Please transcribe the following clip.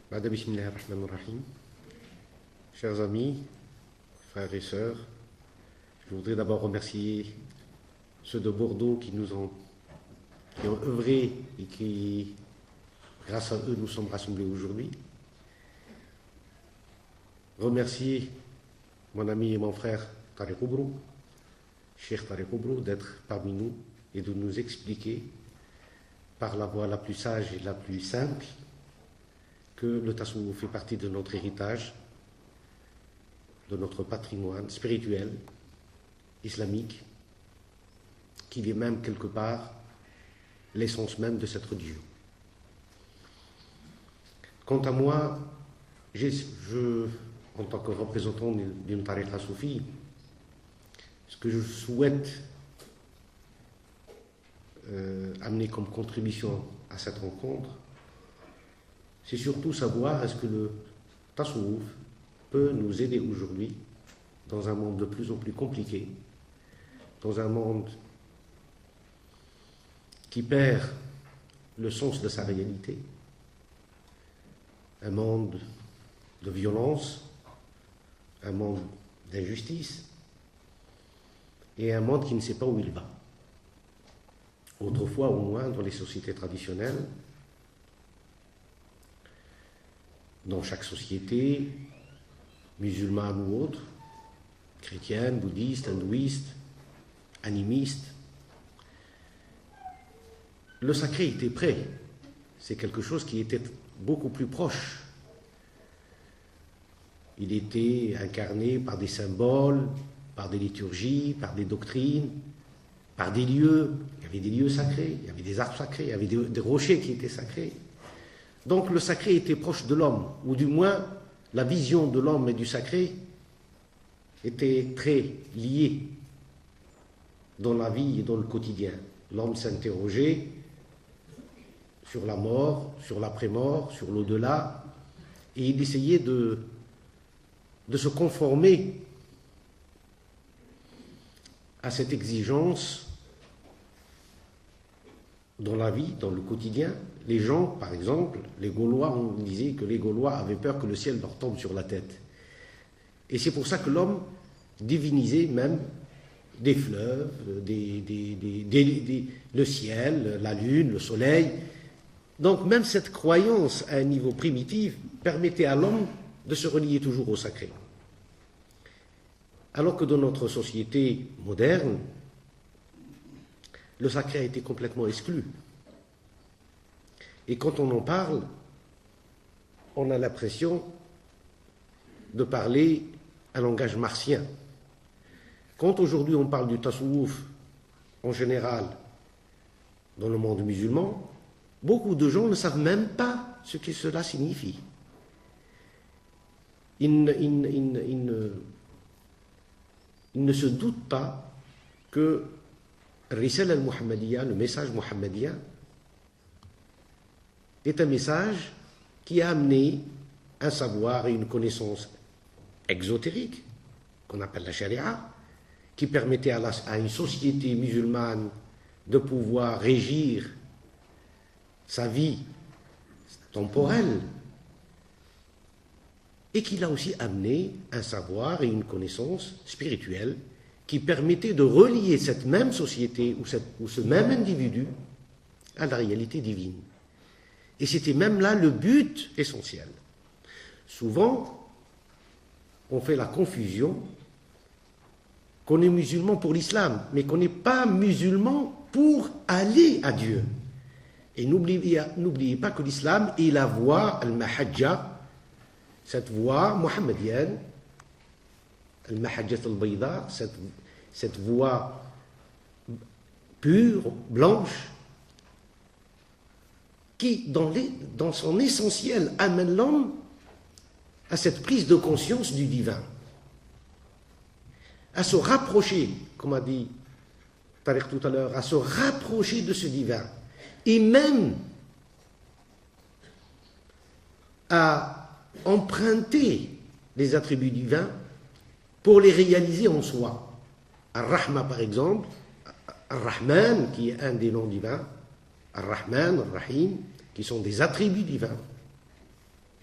Bada Bismillah ar-Rahman ar-Rahim. Chers amis, frères et sœurs, je voudrais d'abord remercier ceux de Bordeaux qui ont œuvré et qui, grâce à eux, nous sommes rassemblés aujourd'hui. Remercier mon ami et mon frère Tariq Oubrou, Cheikh Tariq Oubrou, d'être parmi nous et de nous expliquer par la voie la plus sage et la plus simple que le tasawwuf fait partie de notre héritage, de notre patrimoine spirituel, islamique, qu'il est même quelque part l'essence même de cette religion. Quant à moi, en tant que représentant d'une tariqa soufie, ce que je souhaite amener comme contribution à cette rencontre, c'est surtout savoir est-ce que le tasawwuf peut nous aider aujourd'hui dans un monde de plus en plus compliqué, dans un monde qui perd le sens de sa réalité, un monde de violence, un monde d'injustice et un monde qui ne sait pas où il va. Autrefois, au moins, dans les sociétés traditionnelles, dans chaque société, musulmane ou autre, chrétienne, bouddhiste, hindouiste, animiste, le sacré était prêt. C'est quelque chose qui était beaucoup plus proche. Il était incarné par des symboles, par des liturgies, par des doctrines, par des lieux. Il y avait des lieux sacrés, il y avait des arbres sacrés, il y avait des rochers qui étaient sacrés. Donc le sacré était proche de l'homme, ou du moins la vision de l'homme et du sacré était très liée dans la vie et dans le quotidien. L'homme s'interrogeait sur la mort, sur l'après-mort, sur l'au-delà, et il essayait de se conformer à cette exigence dans la vie, dans le quotidien. Les gens, par exemple, les Gaulois, on disait que les Gaulois avaient peur que le ciel leur tombe sur la tête. Et c'est pour ça que l'homme divinisait même des fleuves, le ciel, la lune, le soleil. Donc même cette croyance à un niveau primitif permettait à l'homme de se relier toujours au sacré. Alors que dans notre société moderne, le sacré a été complètement exclu. Et quand on en parle, on a l'impression de parler un langage martien. Quand aujourd'hui on parle du tasawwuf en général dans le monde musulman, beaucoup de gens ne savent même pas ce que cela signifie. Ils ne se doutent pas que Risala al-Muhammadiyya, le message muhammadien, est un message qui a amené un savoir et une connaissance exotérique, qu'on appelle la charia, qui permettait à une société musulmane de pouvoir régir sa vie temporelle, et qui a aussi amené un savoir et une connaissance spirituelle qui permettait de relier cette même société ou ce même individu à la réalité divine. Et c'était même là le but essentiel. Souvent, on fait la confusion qu'on est musulman pour l'islam, mais qu'on n'est pas musulman pour aller à Dieu. Et n'oubliez pas que l'islam est la voie al-mahajja, cette voie mohammedienne, al-mahajjat al-bayda, cette voie pure, blanche, qui, dans son essentiel, amène l'homme à cette prise de conscience du divin, à se rapprocher, comme a dit Tariq tout à l'heure, à se rapprocher de ce divin, et même à emprunter les attributs divins pour les réaliser en soi. Ar-Rahma, par exemple, Ar-Rahman, qui est un des noms divins, Ar-Rahman, Ar-Rahim, qui sont des attributs divins,